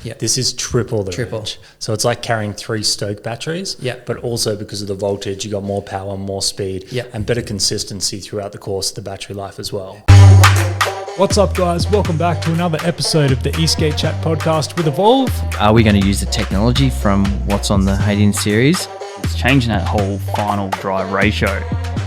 Yep. This is triple the Triple. range. So it's like carrying 3 Stoke batteries, Yep. but also because of the voltage, you got more power, more speed, Yep. and better consistency throughout the course of the battery life as well. What's up, guys? Welcome back to another episode of the eSKATE Chat podcast with Evolve. Are we going to use the technology from what's on the Hayden series? It's changing that whole final drive ratio.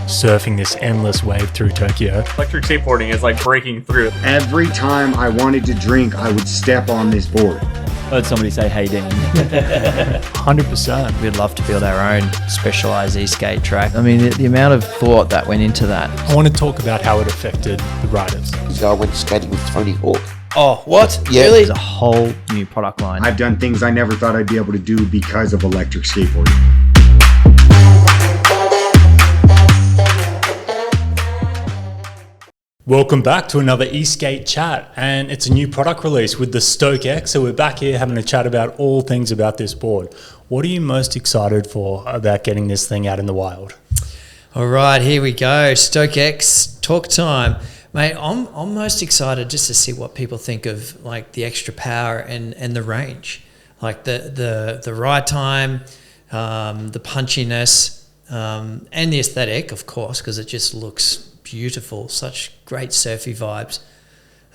Surfing this endless wave through Tokyo. Electric skateboarding is like breaking through. Every time I wanted to drink, I would step on this board. I heard somebody say, "Hey, Dean." 100%. We'd love to build our own specialized eSKATE track. I mean, the amount of thought that went into that. I want to talk about how it affected the riders. So I went skating with Tony Hawk. Oh, what? Yeah. Really? There's a whole new product line. I've done things I never thought I'd be able to do because of electric skateboarding. Welcome back to another eSKATE chat, and it's a new product release with the Stoke X. So we're back here having a chat about all things about this board. What are you most excited for about getting this thing out in the wild? All right, here we go. Stoke X, talk time. Mate, I'm most excited just to see what people think of like the extra power and the range. Like the ride time, the punchiness, and the aesthetic, of course, because it just looks beautiful, such great surfy vibes.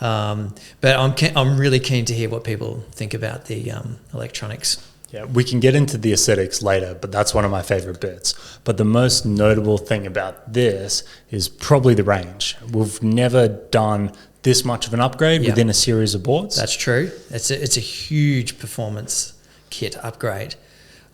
But I'm really keen to hear what people think about the electronics. Yeah, we can get into the aesthetics later, but that's one of my favorite bits. But the most notable thing about this is probably the range. We've never done this much of an upgrade within a series of boards. That's true. It's a huge performance kit upgrade.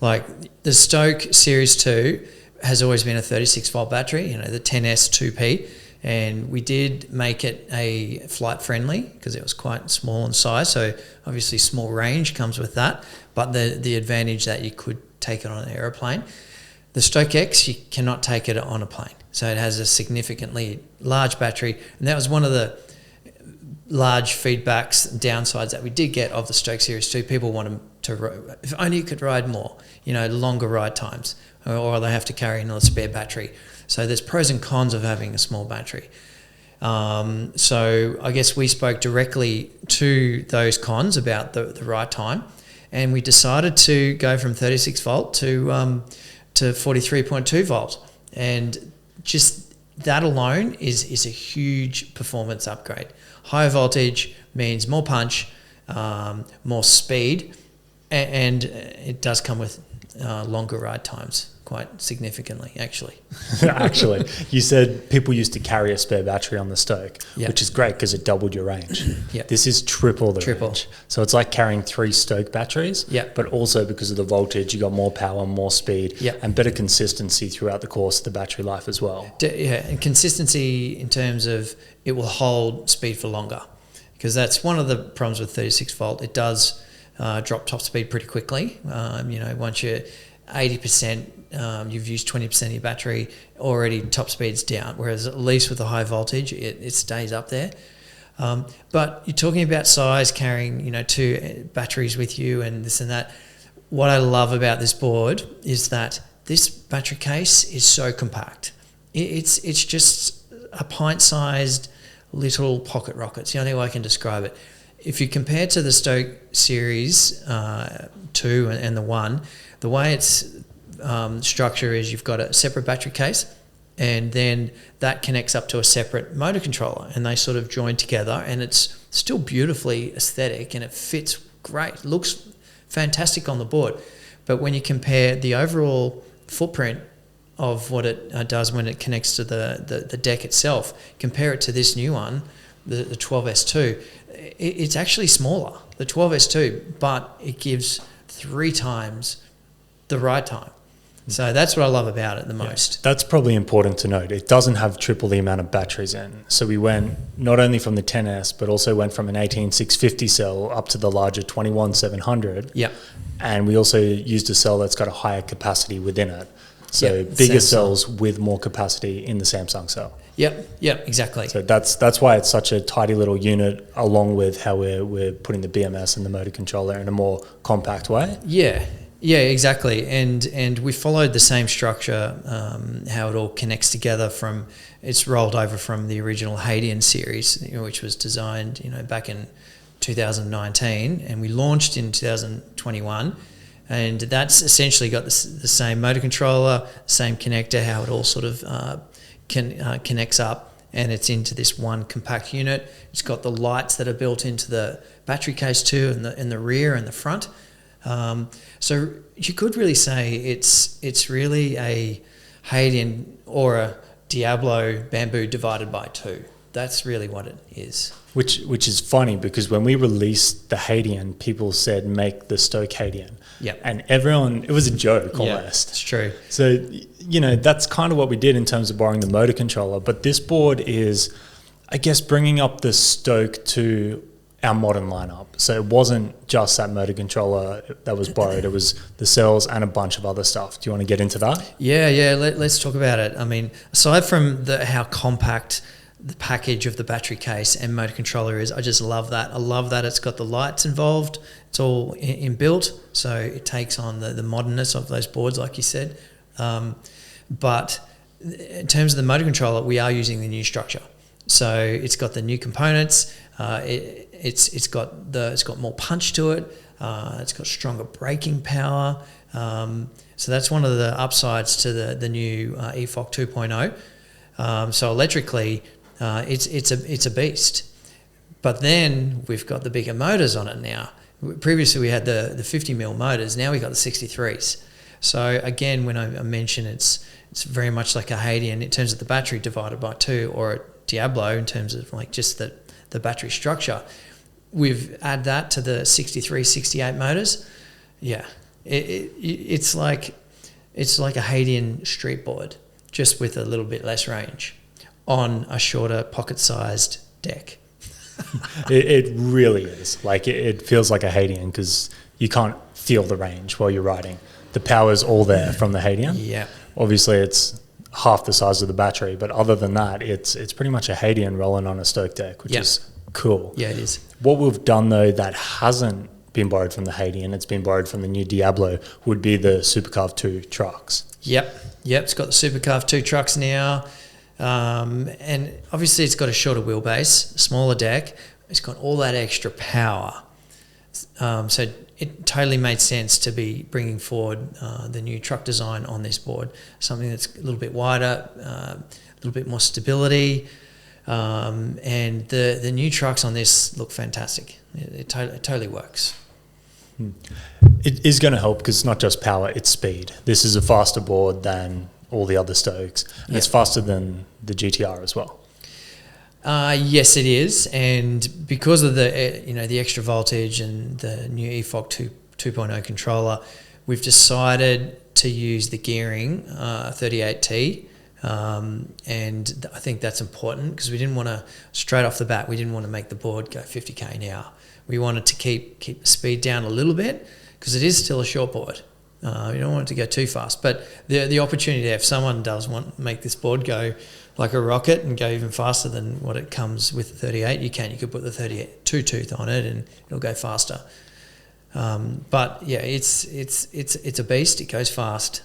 Like the Stoke Series 2 has always been a 36 volt battery, the 10S 2P, and we did make it a flight friendly because it was quite small in size. So obviously small range comes with that, but the advantage that you could take it on an aeroplane. The Stoke X, you cannot take it on a plane. So it has a significantly large battery, and that was one of the large feedbacks, downsides that we did get of the Stoke Series 2. People wanted to, if only you could ride more, longer ride times, or they have to carry another spare battery. So there's pros and cons of having a small battery. So I guess we spoke directly to those cons about the ride time, and we decided to go from 36 volt to 43.2 volt, and just that alone is a huge performance upgrade. Higher voltage means more punch, more speed, and it does come with longer ride times, quite significantly, actually. Actually, you said people used to carry a spare battery on the Stoke, Yep. which is great because it doubled your range. Yep. This is triple the range. So it's like carrying 3 Stoke batteries, Yep. but also because of the voltage, you got more power, more speed, Yep. and better consistency throughout the course of the battery life as well. And consistency in terms of it will hold speed for longer, because that's one of the problems with 36 volt. It does drop top speed pretty quickly. Once you're 80%, you've used 20% of your battery, already top speed's down, whereas at least with the high voltage, it stays up there. But you're talking about size, carrying 2 batteries with you and this and that. What I love about this board is that this battery case is so compact. It's just a pint-sized little pocket rocket. It's the only way I can describe it. If you compare to the Stoke Series 2 and the 1, the way its structure is you've got a separate battery case, and then that connects up to a separate motor controller, and they sort of join together, and it's still beautifully aesthetic and it fits great. It looks fantastic on the board. But when you compare the overall footprint of what it does when it connects to the deck itself, compare it to this new one, the 12S2, it's actually smaller, the 12S2, but it gives 3 times the ride time. So that's what I love about it the most. That's probably important to note. It doesn't have triple the amount of batteries in. So we went not only from the 10S, but also went from an 18650 cell up to the larger 21700. Yeah. And we also used a cell that's got a higher capacity within it. So Yep, bigger Samsung. cells with more capacity in the Samsung cell. Yep, exactly. So that's why it's such a tidy little unit, along with how we're putting the BMS and the motor controller in a more compact way. Yeah, exactly. And we followed the same structure, how it all connects together it's rolled over from the original Hayden series, which was designed, back in 2019, and we launched in 2021. And that's essentially got the same motor controller, same connector, how it all sort of connects up, and it's into this one compact unit. It's got the lights that are built into the battery case too, in the rear and the front. So you could really say it's really a Haydian or a Diablo bamboo divided by two. That's really what it is. Which is funny, because when we released the Haydian, people said make the Stoke Haydian. Yep. And everyone, it was a joke almost. Yeah, it's true. So, that's kind of what we did in terms of borrowing the motor controller. But this board is, I guess, bringing up the Stoke to our modern lineup. So it wasn't just that motor controller that was borrowed. It was the cells and a bunch of other stuff. Do you want to get into that? Yeah. Let's talk about it. I mean, aside from how compact the package of the battery case and motor controller is, I just love that. I love that it's got the lights involved. It's all inbuilt, so it takes on the modernness of those boards, like you said. But in terms of the motor controller, we are using the new structure. So it's got the new components. It's got more punch to it. It's got stronger braking power. So that's one of the upsides to the new eFOC 2.0. So electrically, it's a beast. But then we've got the bigger motors on it now. Previously we had the 50mm motors. Now we've got the 63s. So again, when I mention it's very much like a Haydian in terms of the battery divided by two, or a Diablo in terms of like just the battery structure. We've add that to the 63, 68 motors. Yeah, it's like a Haydian street board, just with a little bit less range on a shorter pocket-sized deck. It really is. Like it feels like a Haydian, because you can't feel the range while you're riding. The power's all there from the Haydian. Yeah. Obviously, it's half the size of the battery, but other than that, it's pretty much a Haydian rolling on a Stoke deck, which is cool. Yeah, it is. What we've done though that hasn't been borrowed from the Haydian, it's been borrowed from the new Diablo, would be the Supercarve 2 trucks. Yep. It's got the Supercarve 2 trucks now. And obviously it's got a shorter wheelbase, smaller deck. It's got all that extra power. So it totally made sense to be bringing forward the new truck design on this board, something that's a little bit wider, a little bit more stability, and the new trucks on this look fantastic. It totally works. It is going to help, because it's not just power, it's speed. This is a faster board than all the other Stokes, and it's faster than the GTR as well. Yes, it is, and because of the extra voltage and the new eFOC 2.0 controller, we've decided to use the gearing 38T, and I think that's important, because we didn't want to, straight off the bat, we didn't want to make the board go 50k an hour. We wanted to keep the speed down a little bit, because it is still a short board. We don't want it to go too fast, but the opportunity there, if someone does make this board go like a rocket and go even faster than what it comes with the 38, you could put the 32 tooth on it and it'll go faster. But yeah, it's a beast. It goes fast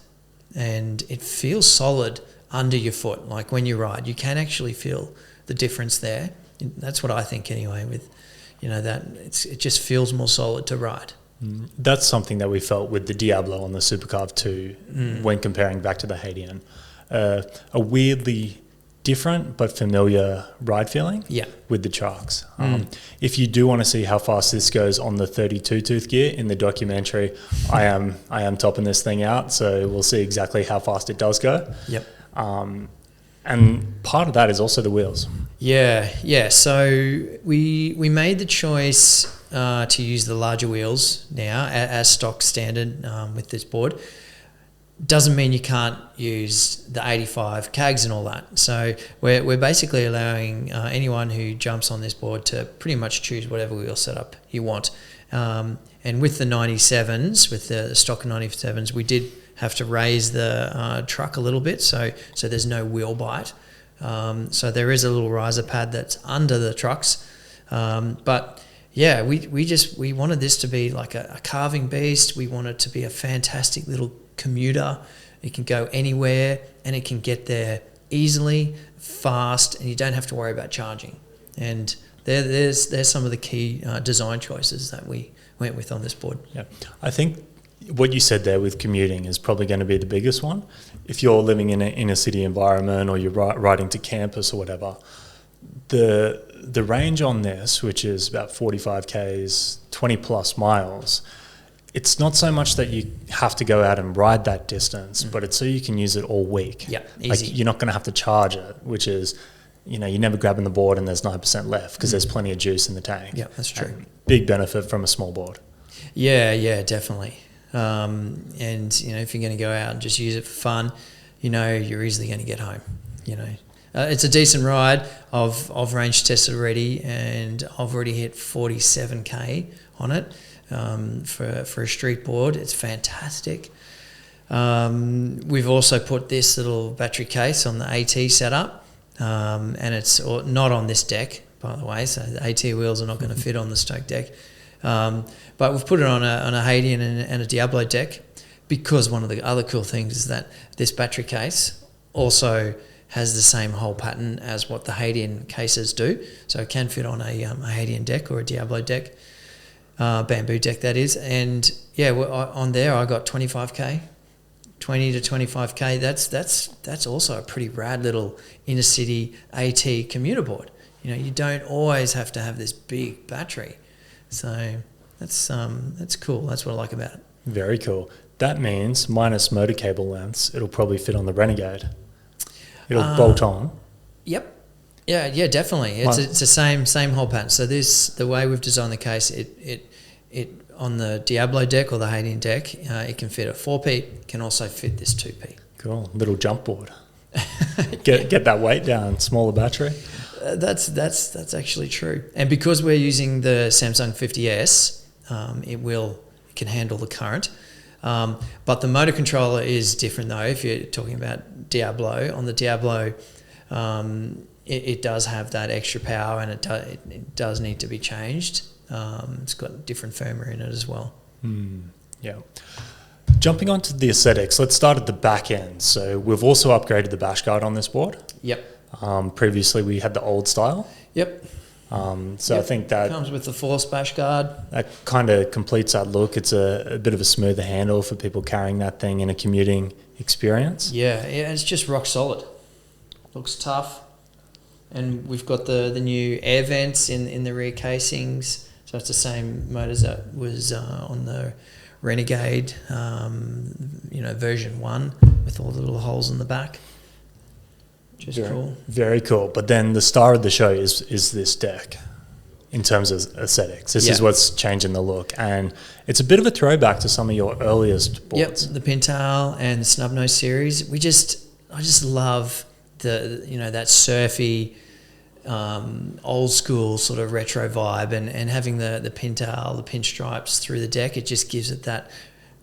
and it feels solid under your foot. Like when you ride, you can actually feel the difference there. That's what I think anyway. With that it just feels more solid to ride. That's something that we felt with the Diablo on the Supercarve 2 when comparing back to the Haydian. A weirdly different but familiar ride feeling with the trucks. If you do want to see how fast this goes on the 32 tooth gear in the documentary, I am topping this thing out, so we'll see exactly how fast it does go. And part of that is also the wheels. So we made the choice to use the larger wheels now as stock standard with this board. Doesn't mean you can't use the 85 CAGs and all that. So we're basically allowing anyone who jumps on this board to pretty much choose whatever wheel setup you want. And with the 97s, with the stock 97s, we did have to raise the truck a little bit, so there's no wheel bite. So there is a little riser pad that's under the trucks, but yeah, we wanted this to be like a carving beast. We want it to be a fantastic little commuter. It can go anywhere and it can get there easily, fast, and you don't have to worry about charging. And There's some of the key design choices that we went with on this board. Yeah, I think what you said there with commuting is probably going to be the biggest one. If you're living in an inner city environment or you're riding to campus or whatever, the range on this, which is about 45 k's, 20 plus miles, it's not so much that you have to go out and ride that distance, but it's so you can use it all week. Yeah, easy. Like, you're not going to have to charge it, which is, you know, you're never grabbing the board and there's 9% left because there's plenty of juice in the tank. Yeah, that's true. Big benefit from a small board. Yeah, definitely. And, you know, if you're going to go out and just use it for fun, you know, you're easily going to get home, you know. It's a decent ride. I've range tested already, and I've already hit 47k on it for a street board. It's fantastic. We've also put this little battery case on the AT setup, and it's not on this deck, by the way, so the AT wheels are not going to fit on the Stoke deck. But we've put it on a Haitian and a Diablo deck, because one of the other cool things is that this battery case also has the same hole pattern as what the Haitian cases do. So it can fit on a Haitian deck or a Diablo deck, bamboo deck that is. And yeah, on there I got 25k, 20 to 25k. That's also a pretty rad little inner city AT commuter board. You know, you don't always have to have this big battery. So that's cool. That's what I like about it. Very cool. That means minus motor cable lengths, it'll probably fit on the Renegade. It'll bolt on. Yep. Yeah, definitely. It's the same hole pattern. So the way we've designed the case, it on the Diablo deck or the Haitian deck, it can fit a 4P. It can also fit this 2P. Cool. Little jump board. Get that weight down. Smaller battery. That's actually true. And because we're using the Samsung 50S, it can handle the current. But the motor controller is different though. If you're talking about Diablo, on the Diablo, it does have that extra power, and it does need to be changed. It's got different firmware in it as well. Yeah. Jumping onto the aesthetics, let's start at the back end. So we've also upgraded the bash guard on this board. Yep. Previously we had the old style. Yep. I think that comes with the Force bash guard. That kind of completes that look. It's a bit of a smoother handle for people carrying that thing in a commuting experience. Yeah, it's just rock solid. Looks tough. And we've got the new air vents in the rear casings. So it's the same motors that was on the Renegade, version 1, with all the little holes in the back. Just cool. Very cool. But then the star of the show is this deck in terms of aesthetics. This is what's changing the look. And it's a bit of a throwback to some of your earliest boards. Yep, the Pintail and the Snubnose series. I just love that surfy, old school sort of retro vibe, and having the Pintail, the pinstripes through the deck, it just gives it that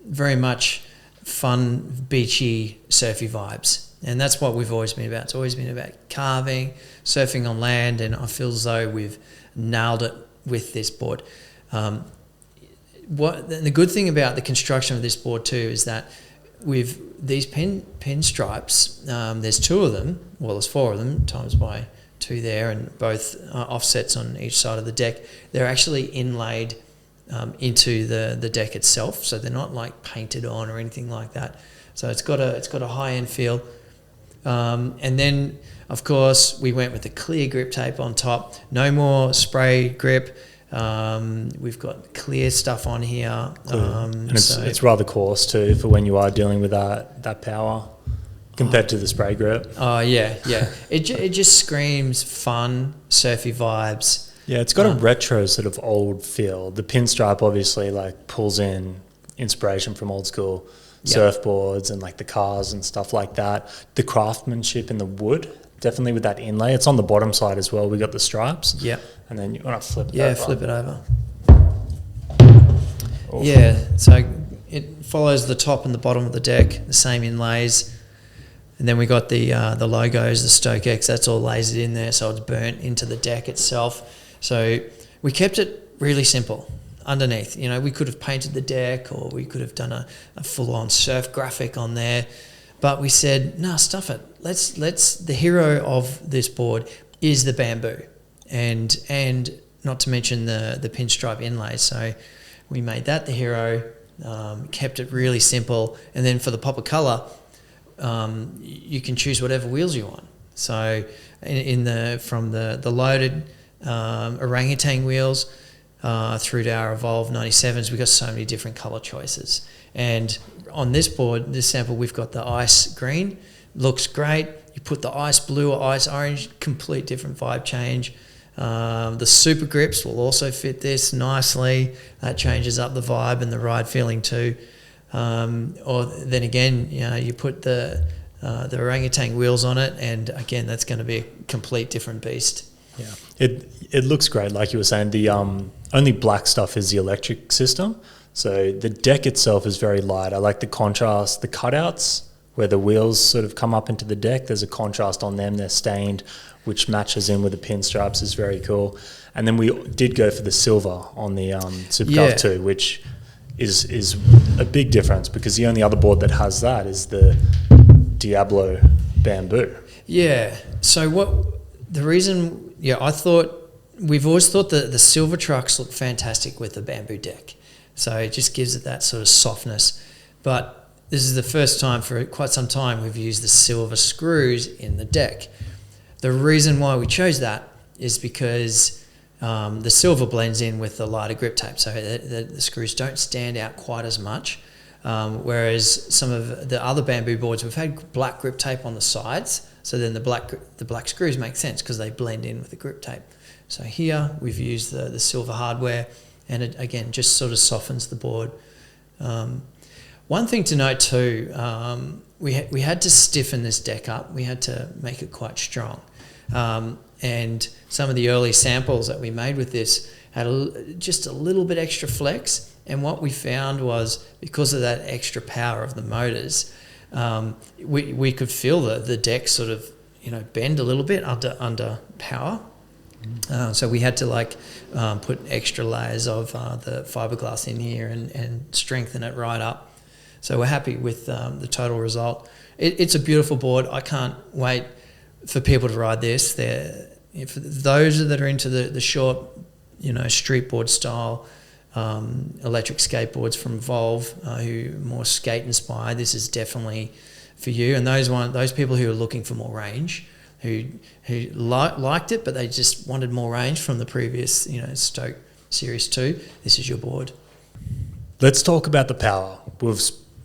very much fun, beachy, surfy vibes. And that's what we've always been about. It's always been about carving, surfing on land, and I feel as though we've nailed it with this board. The good thing about the construction of this board too is that with these pinstripes, there's 2 of them. Well, there's 4 of them times by 2 there, and both offsets on each side of the deck. They're actually inlaid into the deck itself, so they're not like painted on or anything like that. So it's got a high end feel. And then, of course, we went with the clear grip tape on top. No more spray grip. We've got clear stuff on here. And it's rather coarse too for when you are dealing with that power compared to the spray grip. Oh, yeah. It just screams fun, surfy vibes. Yeah, it's got a retro sort of old feel. The pinstripe obviously like pulls in inspiration from old school surfboards and like the cars and stuff like that. The craftsmanship in the wood, definitely with that inlay. It's on the bottom side as well. We got the stripes. Yep. And then you want to flip it over. Yeah, flip it over. Awesome. Yeah, so it follows the top and the bottom of the deck, the same inlays. And then we got the logos, the Stoke X, that's all lasered in there, so it's burnt into the deck itself. So we kept it really simple. Underneath, we could have painted the deck, or we could have done a full-on surf graphic on there, but we said, nah, stuff it. Let's the hero of this board is the bamboo. and not to mention the pinstripe inlay. So we made that the hero, kept it really simple, and then for the pop of colour, you can choose whatever wheels you want. So from the loaded orangutan wheels through to our Evolve 97s, we've got so many different colour choices. And on this board, this sample, we've got the ice green, looks great. You put the ice blue or ice orange, complete different vibe change. The super grips will also fit this nicely. That changes up the vibe and the ride feeling too. Or then again, you put the orangutan wheels on it, and again, that's going to be a complete different beast. Yeah, it looks great. Like you were saying, the only black stuff is the electric system. So the deck itself is very light. I like the contrast, the cutouts where the wheels sort of come up into the deck. There's a contrast on them. They're stained, which matches in with the pinstripes, is very cool. And then we did go for the silver on the Supercar too, which is a big difference, because the only other board that has that is the Diablo Bamboo. Yeah. So I thought we've always thought that the silver trucks look fantastic with the bamboo deck. So it just gives it that sort of softness. But this is the first time for quite some time we've used the silver screws in the deck. The reason why we chose that is because the silver blends in with the lighter grip tape, so the screws don't stand out quite as much. Whereas some of the other bamboo boards, we've had black grip tape on the sides, so then the black screws make sense because they blend in with the grip tape. So here we've used the silver hardware, and it again just sort of softens the board. One thing to note too, we had to stiffen this deck up. We had to make it quite strong. And some of the early samples that we made with this had just a little bit extra flex. And what we found was, because of that extra power of the motors, we could feel the deck sort of bend a little bit under power. So we had to put extra layers of the fiberglass in here and strengthen it right up. So we're happy with the total result. It's a beautiful board. I can't wait for people to ride this. For those that are into the short, street board style electric skateboards from Volve, who are more skate inspired, this is definitely for you. And those people who are looking for more range, who liked it, but they just wanted more range from the previous, Stoke Series 2, this is your board. Let's talk about the power.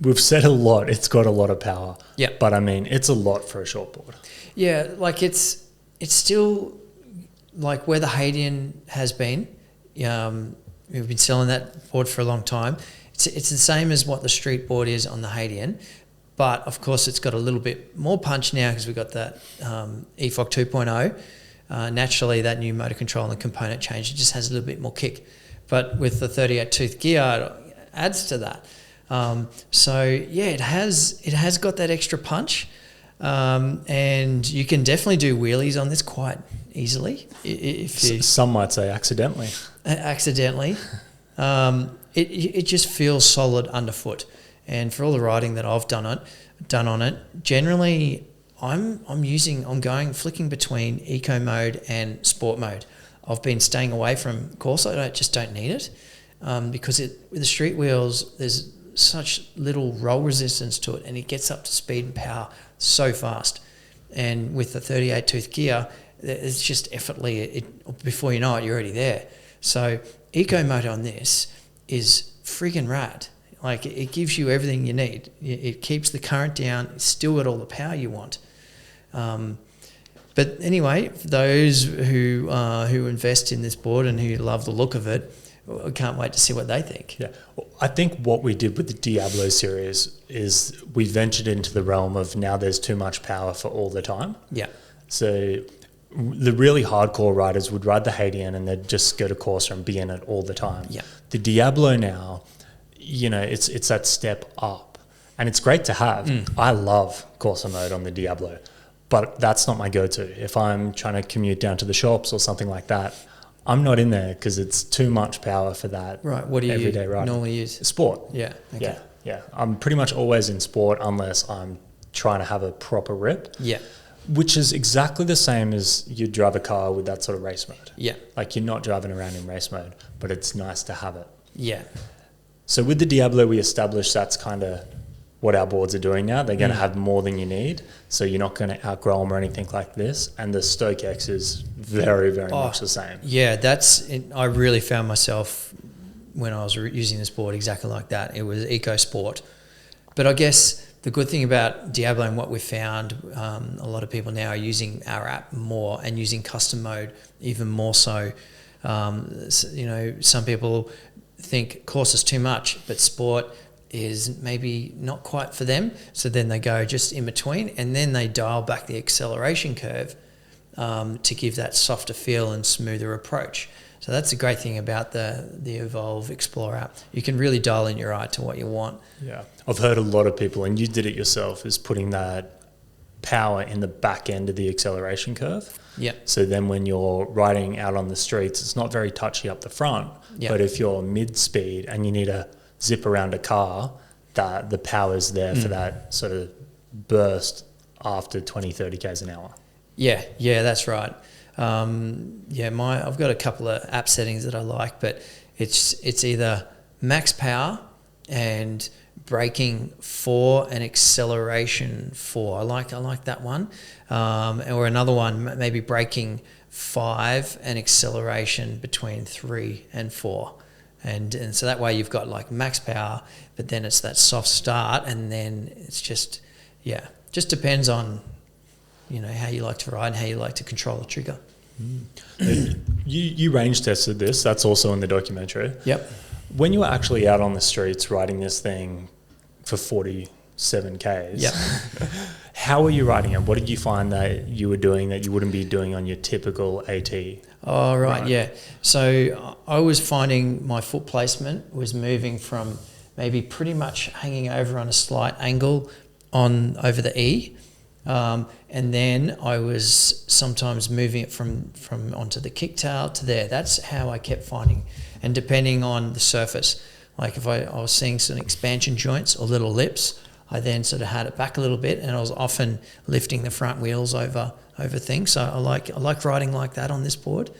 We've said a lot. It's got a lot of power. Yeah. But I mean, it's a lot for a short board. Yeah, it's still like where the Hadian has been. We've been selling that board for a long time. It's the same as what the street board is on the Hadian, but of course it's got a little bit more punch now because we've got that EFOC 2.0. Naturally, that new motor control and the component change, it just has a little bit more kick. But with the 38 tooth gear, it adds to that. It has got that extra punch, and you can definitely do wheelies on this quite easily. Some might say accidentally. It just feels solid underfoot, and for all the riding that I've done on it, generally I'm flicking between eco mode and sport mode. I've been staying away from course. I just don't need it, because with the street wheels there's such little roll resistance to it, and it gets up to speed and power so fast. And with the 38 tooth gear, it's just effortlessly, before you know it, you're already there. So eco mode on this is friggin' rad. Like, it gives you everything you need. It keeps the current down. It's still got all the power you want. But anyway, for those who invest in this board and who love the look of it, I can't wait to see what they think. Yeah, I think what we did with the Diablo series is we ventured into the realm of now there's too much power for all the time. Yeah. So the really hardcore riders would ride the Hadian and they'd just go to Corsa and be in it all the time. Yeah. The Diablo now, it's that step up, and it's great to have. I love Corsa mode on the Diablo, but that's not my go-to. If I'm trying to commute down to the shops or something like that, I'm not in there because it's too much power for that. Right. What do you everyday riding. normally use? Sport. Yeah. Okay. Yeah. I'm pretty much always in sport unless I'm trying to have a proper rip. Yeah. Which is exactly the same as you drive a car with that sort of race mode. Yeah. Like you're not driving around in race mode, but it's nice to have it. Yeah. So with the Diablo, we established that's kind of what our boards are doing now. They're going to have more than you need, so you're not going to outgrow them or anything like this. And the Stoke X is very, very much the same. Yeah, I really found myself when I was using this board exactly like that. It was eco sport. But I guess the good thing about Diablo and what we found, a lot of people now are using our app more and using custom mode even more so. Some people think course is too much, but sport is maybe not quite for them. So then they go just in between, and then they dial back the acceleration curve to give that softer feel and smoother approach. So that's the great thing about the Evolve Explore app. You can really dial in your eye to what you want. Yeah. I've heard a lot of people, and you did it yourself, is putting that power in the back end of the acceleration curve. Yeah. So then when you're riding out on the streets, it's not very touchy up the front. Yep. But if you're mid-speed and you need to zip around a car, that the power's there for that sort of burst after 20, 30 k's an hour. Yeah, that's right. I've got a couple of app settings that I like, but it's either max power and braking 4 and acceleration 4. I like that one. Or another one, maybe braking 5 and acceleration between 3 and 4. And so that way you've got like max power, but then it's that soft start, and then it's just depends on, how you like to ride and how you like to control the trigger. You range tested this. That's also in the documentary. Yep. When you were actually out on the streets riding this thing for 47 k's, yep. How were you riding it? What did you find that you were doing that you wouldn't be doing on your typical AT? Oh, right, yeah. So I was finding my foot placement was moving from maybe pretty much hanging over on a slight angle over the E. And then I was sometimes moving it from onto the kicktail to there. That's how I kept finding. And depending on the surface, like if I was seeing some expansion joints or little lips, I then sort of had it back a little bit, and I was often lifting the front wheels over things. So I like riding like that on this board.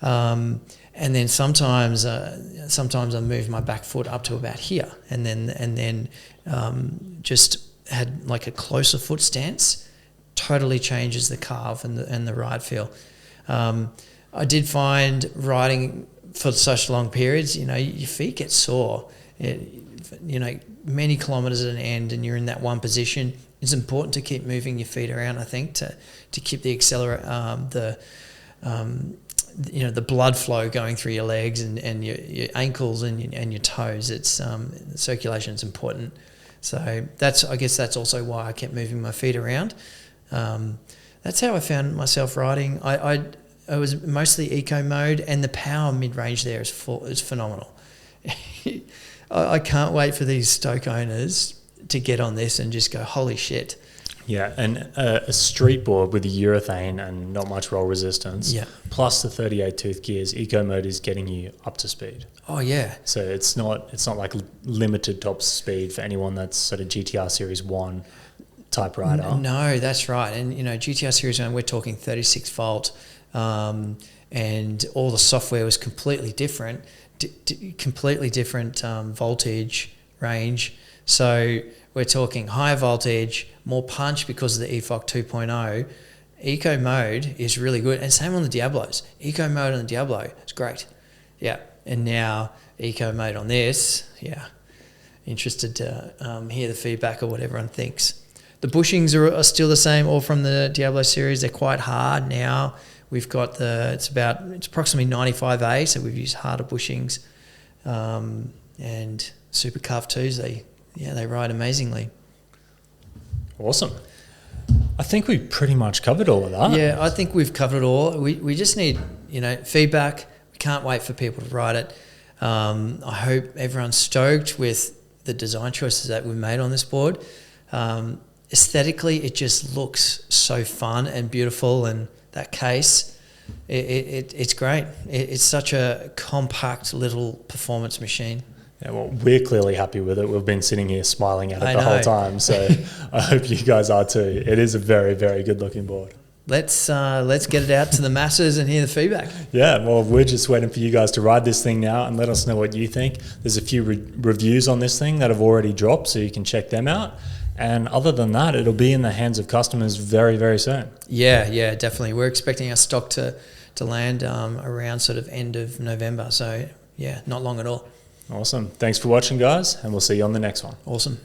And then sometimes I move my back foot up to about here, and then just had like a closer foot stance. Totally changes the carve and the ride feel. I did find riding for such long periods, your feet get sore. Many kilometres at an end, and you're in that one position. It's important to keep moving your feet around, I think, to keep the the blood flow going through your legs and your ankles and your toes. It's circulation is important. So I guess that's also why I kept moving my feet around. That's how I found myself riding. I was mostly eco mode, and the power mid-range there is phenomenal. I can't wait for these Stoke owners to get on this and just go, holy shit. Yeah, and a street board with a urethane and not much roll resistance, plus the 38 tooth gears, eco mode is getting you up to speed. Oh yeah. So it's not like limited top speed for anyone that's sort of GTR Series 1 type rider. No, that's right. And GTR Series 1, we're talking 36 volt, and all the software was completely different. Completely different voltage range. So we're talking higher voltage, more punch because of the EFOC 2.0. Eco mode is really good, and same on the Diablos. Eco mode on the Diablo is great. Yeah, and now eco mode on this. Yeah, interested to hear the feedback of what everyone thinks. The bushings are still the same, all from the Diablo series. They're quite hard now. We've got it's approximately 95A, so we've used harder bushings, and super carve 2s. They ride amazingly. Awesome. I think we pretty much covered all of that. Yeah, I think we've covered it all. We just need feedback. We can't wait for people to ride it. I hope everyone's stoked with the design choices that we've made on this board. Aesthetically, it just looks so fun and beautiful, and that case, it's great. It's such a compact little performance machine. Yeah, well, we're clearly happy with it. We've been sitting here smiling at it the whole know. time. So I hope you guys are too. It is a very, very good looking board. Let's get it out to the masses and hear the feedback. Yeah, well, we're just waiting for you guys to ride this thing now and let us know what you think. There's a few reviews on this thing that have already dropped, so you can check them out. And other than that, it'll be in the hands of customers very, very soon. Yeah, definitely. We're expecting our stock to land around sort of end of November. So, yeah, not long at all. Awesome. Thanks for watching, guys, and we'll see you on the next one. Awesome.